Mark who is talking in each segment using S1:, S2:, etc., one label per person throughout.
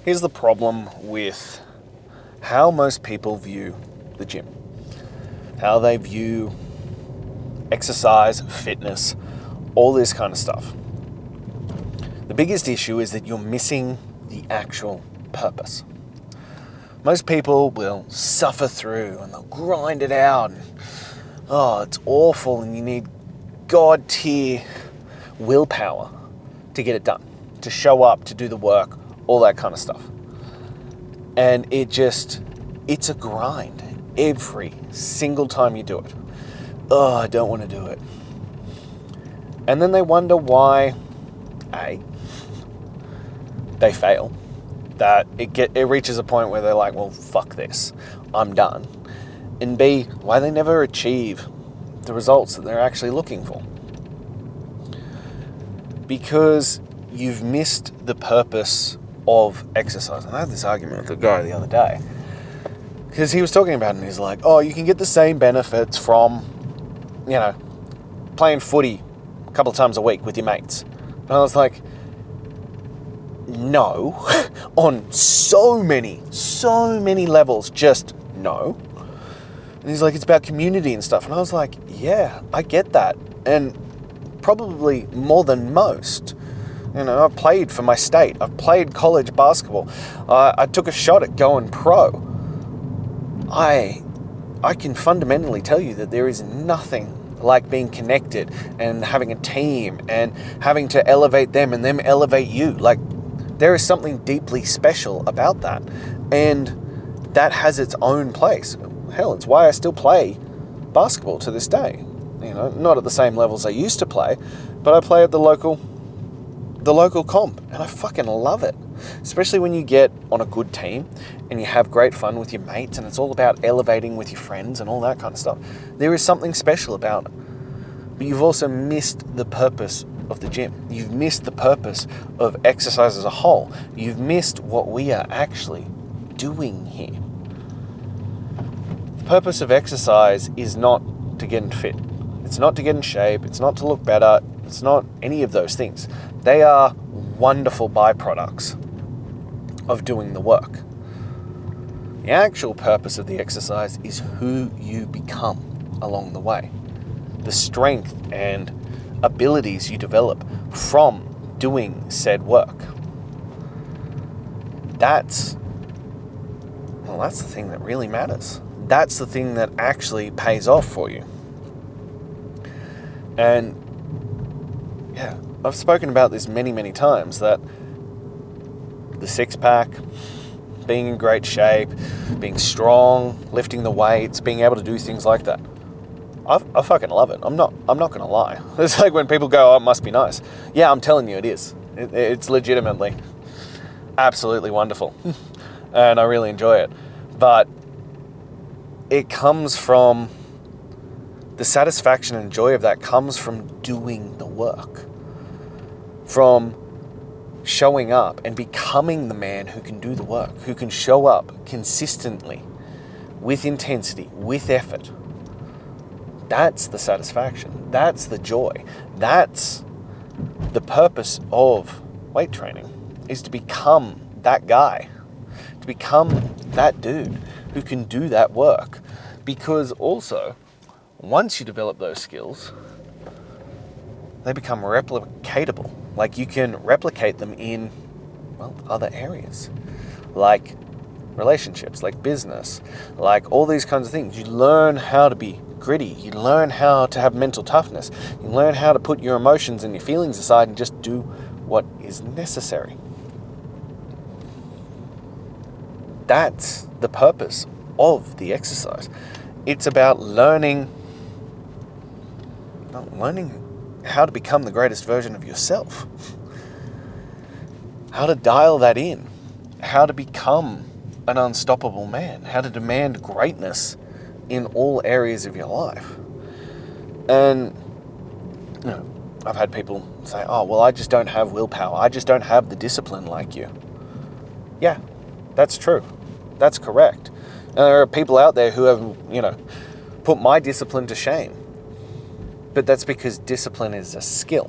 S1: Here's the problem with how most people view the gym, how they view exercise, fitness, all this kind of stuff. The biggest issue is that you're missing the actual purpose. Most people will suffer through and they'll grind it out. And, it's awful, and you need God-tier willpower to get it done, to show up, to do the work, all that kind of stuff. And it's a grind every single time you do it. I don't want to do it. And then they wonder why, A, they fail, that it reaches a point where they're like, well, fuck this, I'm done. And B, why they never achieve the results that they're actually looking for. Because you've missed the purpose of exercise. And I had this argument with a guy the other day, because he was talking about it, and he's like, you can get the same benefits from, playing footy a couple of times a week with your mates. And I was like, no, on so many levels, just no. And he's like, it's about community and stuff. And I was like, yeah, I get that. And probably more than most. I've played for my state. I've played college basketball. I took a shot at going pro. I can fundamentally tell you that there is nothing like being connected and having a team and having to elevate them and them elevate you. Like, there is something deeply special about that. And that has its own place. Hell, it's why I still play basketball to this day. Not at the same levels I used to play, but I play at the local comp, and I fucking love it. Especially when you get on a good team and you have great fun with your mates, and it's all about elevating with your friends and all that kind of stuff. There is something special about it. But you've also missed the purpose of the gym. You've missed the purpose of exercise as a whole. You've missed what we are actually doing here. The purpose of exercise is not to get fit. It's not to get in shape. It's not to look better. It's not any of those things. They are wonderful byproducts of doing the work. The actual purpose of the exercise is who you become along the way. The strength and abilities you develop from doing said work. That's the thing that really matters. That's the thing that actually pays off for you. And yeah, I've spoken about this many times, that the six-pack, being in great shape, being strong, lifting the weights, being able to do things like that. I fucking love it. I'm not gonna lie. It's like when people go, it must be nice. Yeah, I'm telling you, it is. It's legitimately absolutely wonderful. And I really enjoy it. But it comes from, the satisfaction and joy of that comes from doing the work. From showing up and becoming the man who can do the work, who can show up consistently, with intensity, with effort. That's the satisfaction. That's the joy. That's the purpose of weight training, is to become that guy, to become that dude who can do that work. Because also, once you develop those skills, they become replicatable. Like, you can replicate them in, other areas, like relationships, like business, like all these kinds of things. You learn how to be gritty. You learn how to have mental toughness. You learn how to put your emotions and your feelings aside and just do what is necessary. That's the purpose of the exercise. It's about learning how to become the greatest version of yourself. How to dial that in. How to become an unstoppable man. How to demand greatness in all areas of your life. And, I've had people say, I just don't have willpower. I just don't have the discipline like you. Yeah, that's true. That's correct. And there are people out there who have, put my discipline to shame. But that's because discipline is a skill.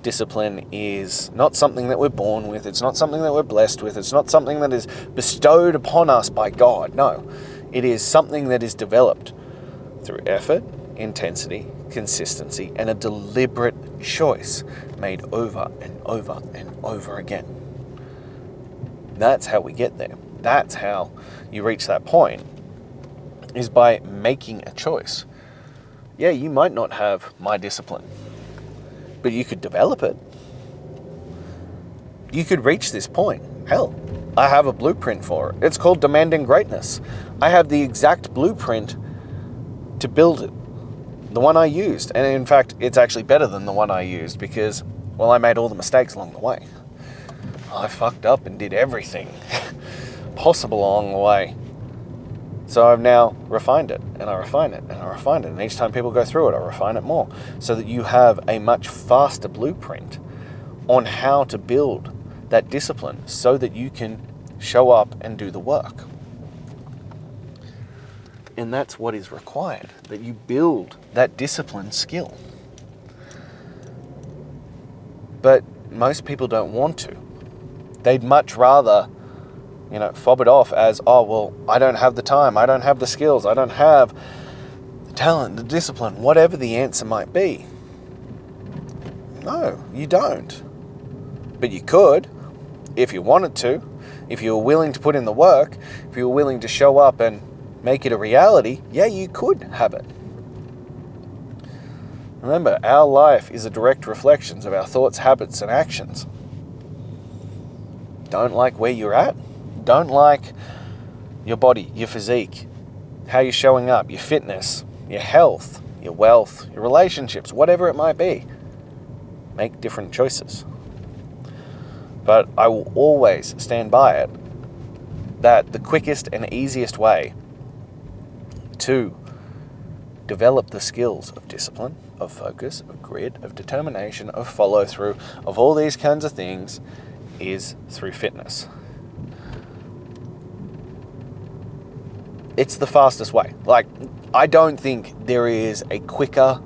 S1: discipline is not something that we're born with. It's not something that we're blessed with. It's not something that is bestowed upon us by God. No, it is something that is developed through effort, intensity, consistency, and a deliberate choice made over and over and over again. That's how we get there. That's how you reach that point, is by making a choice. Yeah, you might not have my discipline, but you could develop it. You could reach this point. Hell, I have a blueprint for it. It's called Demanding Greatness. I have the exact blueprint to build it. The one I used. And in fact, it's actually better than the one I used because, well, I made all the mistakes along the way. I fucked up and did everything possible along the way. So I've now refined it, and I refine it, and I refine it. And each time people go through it, I refine it more, so that you have a much faster blueprint on how to build that discipline so that you can show up and do the work. And that's what is required, that you build that discipline skill. But most people don't want to. They'd much rather fob it off as, oh, well, I don't have the time, I don't have the skills, I don't have the talent, the discipline, whatever the answer might be. No, you don't. But you could, if you wanted to, if you were willing to put in the work, if you were willing to show up and make it a reality, yeah, you could have it. Remember, our life is a direct reflection of our thoughts, habits, and actions. Don't like where you're at? Don't like your body, your physique, how you're showing up, your fitness, your health, your wealth, your relationships, whatever it might be. Make different choices. But I will always stand by it that the quickest and easiest way to develop the skills of discipline, of focus, of grit, of determination, of follow through, of all these kinds of things is through fitness. It's the fastest way. I don't think there is a quicker,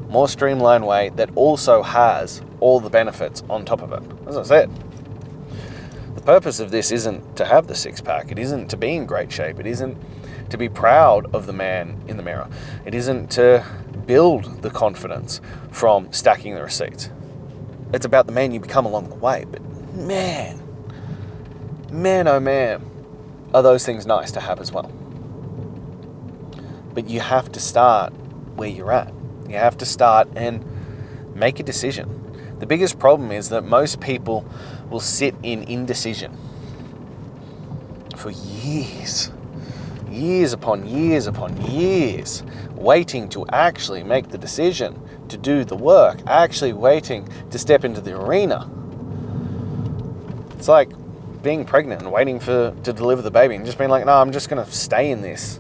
S1: more streamlined way that also has all the benefits on top of it. As I said, the purpose of this isn't to have the six-pack. It isn't to be in great shape. It isn't to be proud of the man in the mirror. It isn't to build the confidence from stacking the receipts. It's about the man you become along the way. But man, oh man, are those things nice to have as well. But you have to start where you're at. You have to start and make a decision. The biggest problem is that most people will sit in indecision for years upon years, waiting to actually make the decision, to do the work, actually waiting to step into the arena. It's like being pregnant and waiting to deliver the baby and just being like, no, I'm just going to stay in this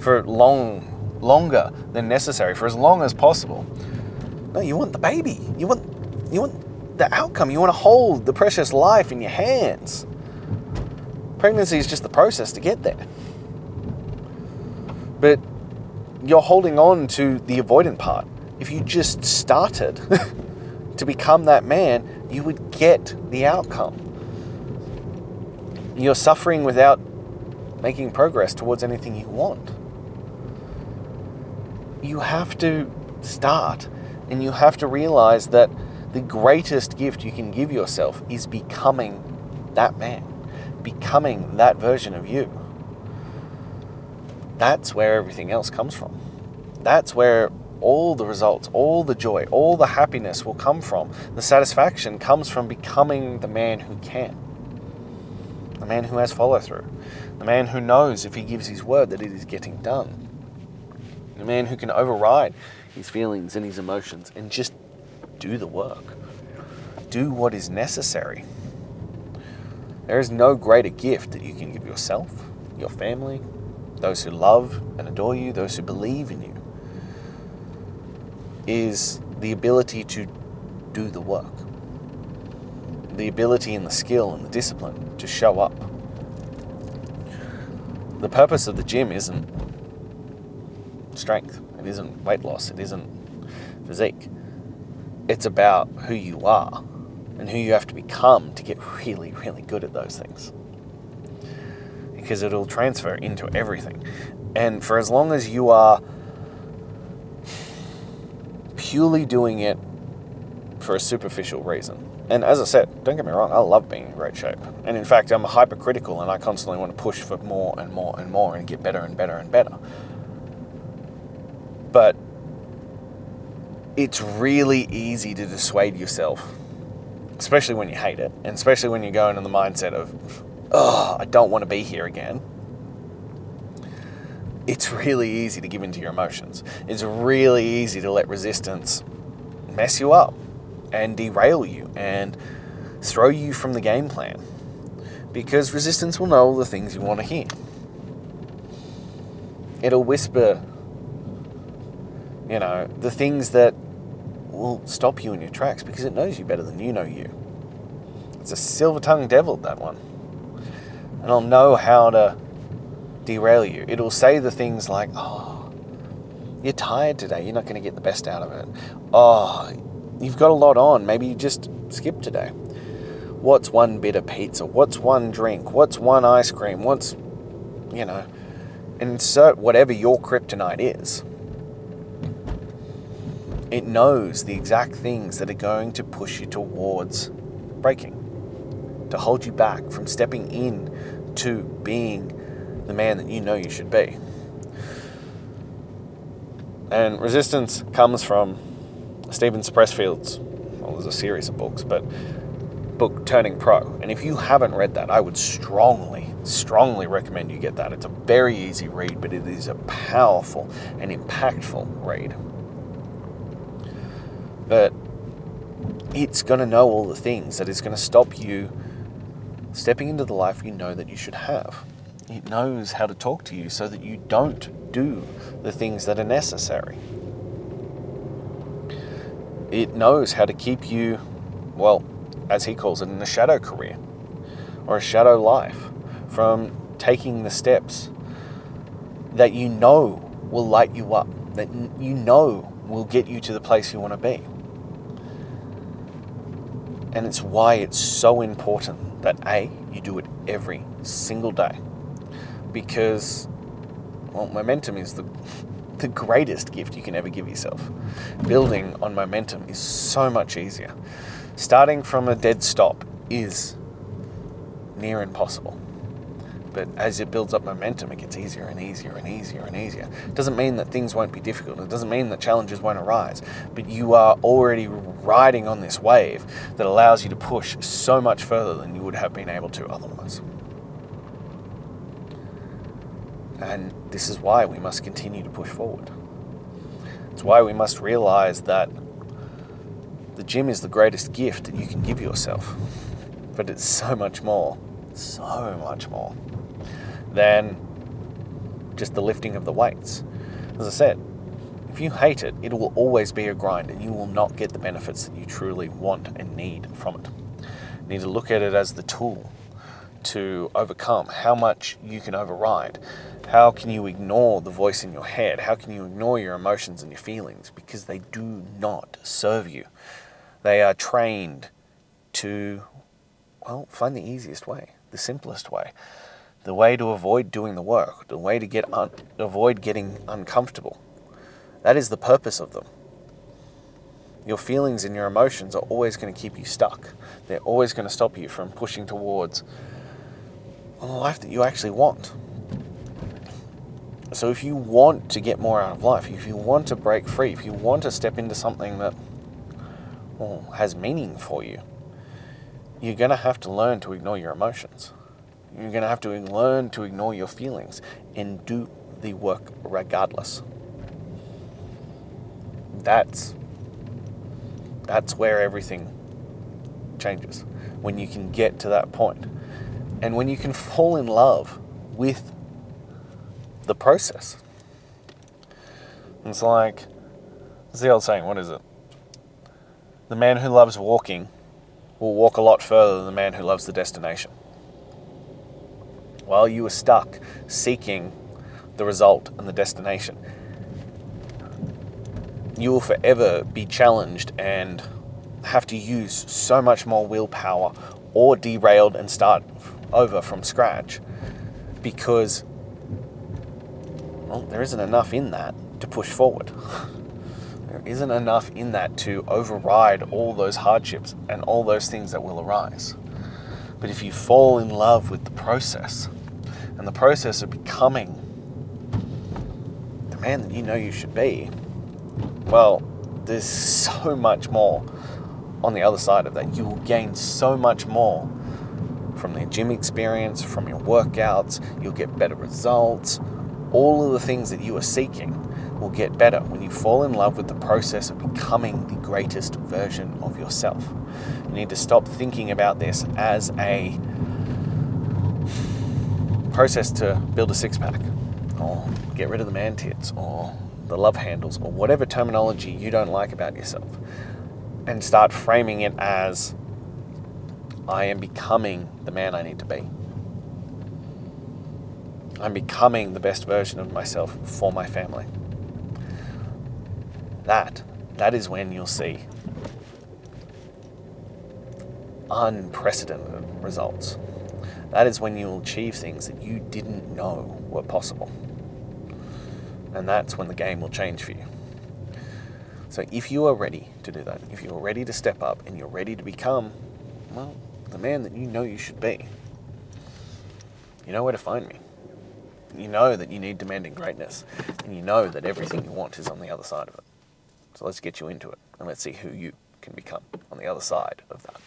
S1: for longer than necessary, for as long as possible. No, you want the baby. You want the outcome. You want to hold the precious life in your hands. Pregnancy is just the process to get there. But you're holding on to the avoidant part. If you just started to become that man, you would get the outcome. You're suffering without making progress towards anything you want. You have to start, and you have to realize that the greatest gift you can give yourself is becoming that man, becoming that version of you. That's where everything else comes from. That's where all the results, all the joy, all the happiness will come from. The satisfaction comes from becoming the man who can. The man who has follow through. The man who knows if he gives his word that it is getting done. The man who can override his feelings and his emotions and just do the work. Do what is necessary. There is no greater gift that you can give yourself, your family, those who love and adore you, those who believe in you, is the ability to do the work. The ability and the skill and the discipline to show up. The purpose of the gym isn't strength. It isn't weight loss. It isn't physique. It's about who you are and who you have to become to get really, really good at those things. Because it'll transfer into everything. And for as long as you are purely doing it for a superficial reason, and as I said, don't get me wrong, I love being in great shape. And in fact, I'm hypercritical and I constantly want to push for more and more and more and get better and better and better. But it's really easy to dissuade yourself, especially when you hate it, and especially when you're going in the mindset of, oh, I don't want to be here again. It's really easy to give into your emotions. It's really easy to let resistance mess you up and derail you and throw you from the game plan, because resistance will know the things you want to hear. It'll whisper, the things that will stop you in your tracks because it knows you better than you know you. It's a silver-tongued devil, that one. And it'll know how to derail you. It'll say the things like, oh, you're tired today, you're not going to get the best out of it. Oh, you've got a lot on, maybe you just skip today. What's one bit of pizza? What's one drink? What's one ice cream? What's, insert whatever your kryptonite is. It knows the exact things that are going to push you towards breaking, to hold you back from stepping in to being the man that you know you should be. And resistance comes from Steven Pressfield's, there's a series of books, but book Turning Pro. And if you haven't read that, I would strongly recommend you get that. It's a very easy read, but it is a powerful and impactful read. But it's going to know all the things that is going to stop you stepping into the life you know that you should have. It knows how to talk to you so that you don't do the things that are necessary. It knows how to keep you, well, as he calls it, in a shadow career or a shadow life, from taking the steps that you know will light you up, that you know will get you to the place you want to be. And it's why it's so important that A, you do it every single day. Because, well, momentum is the greatest gift you can ever give yourself. Building on momentum is so much easier. Starting from a dead stop is near impossible. But as it builds up momentum, it gets easier and easier and easier and easier. It doesn't mean that things won't be difficult. It doesn't mean that challenges won't arise. But you are already riding on this wave that allows you to push so much further than you would have been able to otherwise. And this is why we must continue to push forward. It's why we must realize that the gym is the greatest gift that you can give yourself. But it's so much more than just the lifting of the weights. As I said, if you hate it, it will always be a grind and you will not get the benefits that you truly want and need from it. You need to look at it as the tool to overcome how much you can override. How can you ignore the voice in your head? How can you ignore your emotions and your feelings? Because they do not serve you. They are trained to, find the easiest way, the simplest way. The way to avoid doing the work, the way to avoid getting uncomfortable. That is the purpose of them. Your feelings and your emotions are always going to keep you stuck. They're always going to stop you from pushing towards the life that you actually want. So if you want to get more out of life, if you want to break free, if you want to step into something that has meaning for you, you're going to have to learn to ignore your emotions. You're going to have to learn to ignore your feelings and do the work regardless. That's where everything changes. When you can get to that point. And when you can fall in love with the process. It's like, it's the old saying, what is it? The man who loves walking will walk a lot further than the man who loves the destination. While you are stuck seeking the result and the destination, You will forever be challenged and have to use so much more willpower or derailed and start over from scratch because, well, there isn't enough in that to push forward. There isn't enough in that to override all those hardships and all those things that will arise. But if you fall in love with the process and the process of becoming the man that you know you should be, well, there's so much more on the other side of that. You will gain so much more from the gym experience, from your workouts. You'll get better results. All of the things that you are seeking will get better when you fall in love with the process of becoming the greatest version of yourself. You need to stop thinking about this as a process to build a six-pack or get rid of the man tits or the love handles or whatever terminology you don't like about yourself, and start framing it as, I am becoming the man I need to be. I'm becoming the best version of myself for my family. That is when you'll see unprecedented results. That is when you'll achieve things that you didn't know were possible. And that's when the game will change for you. So if you are ready to do that, if you're ready to step up and you're ready to become, well, the man that you know you should be, you know where to find me. You know that you need demanding greatness, and you know that everything you want is on the other side of it. So let's get you into it, and let's see who you can become on the other side of that.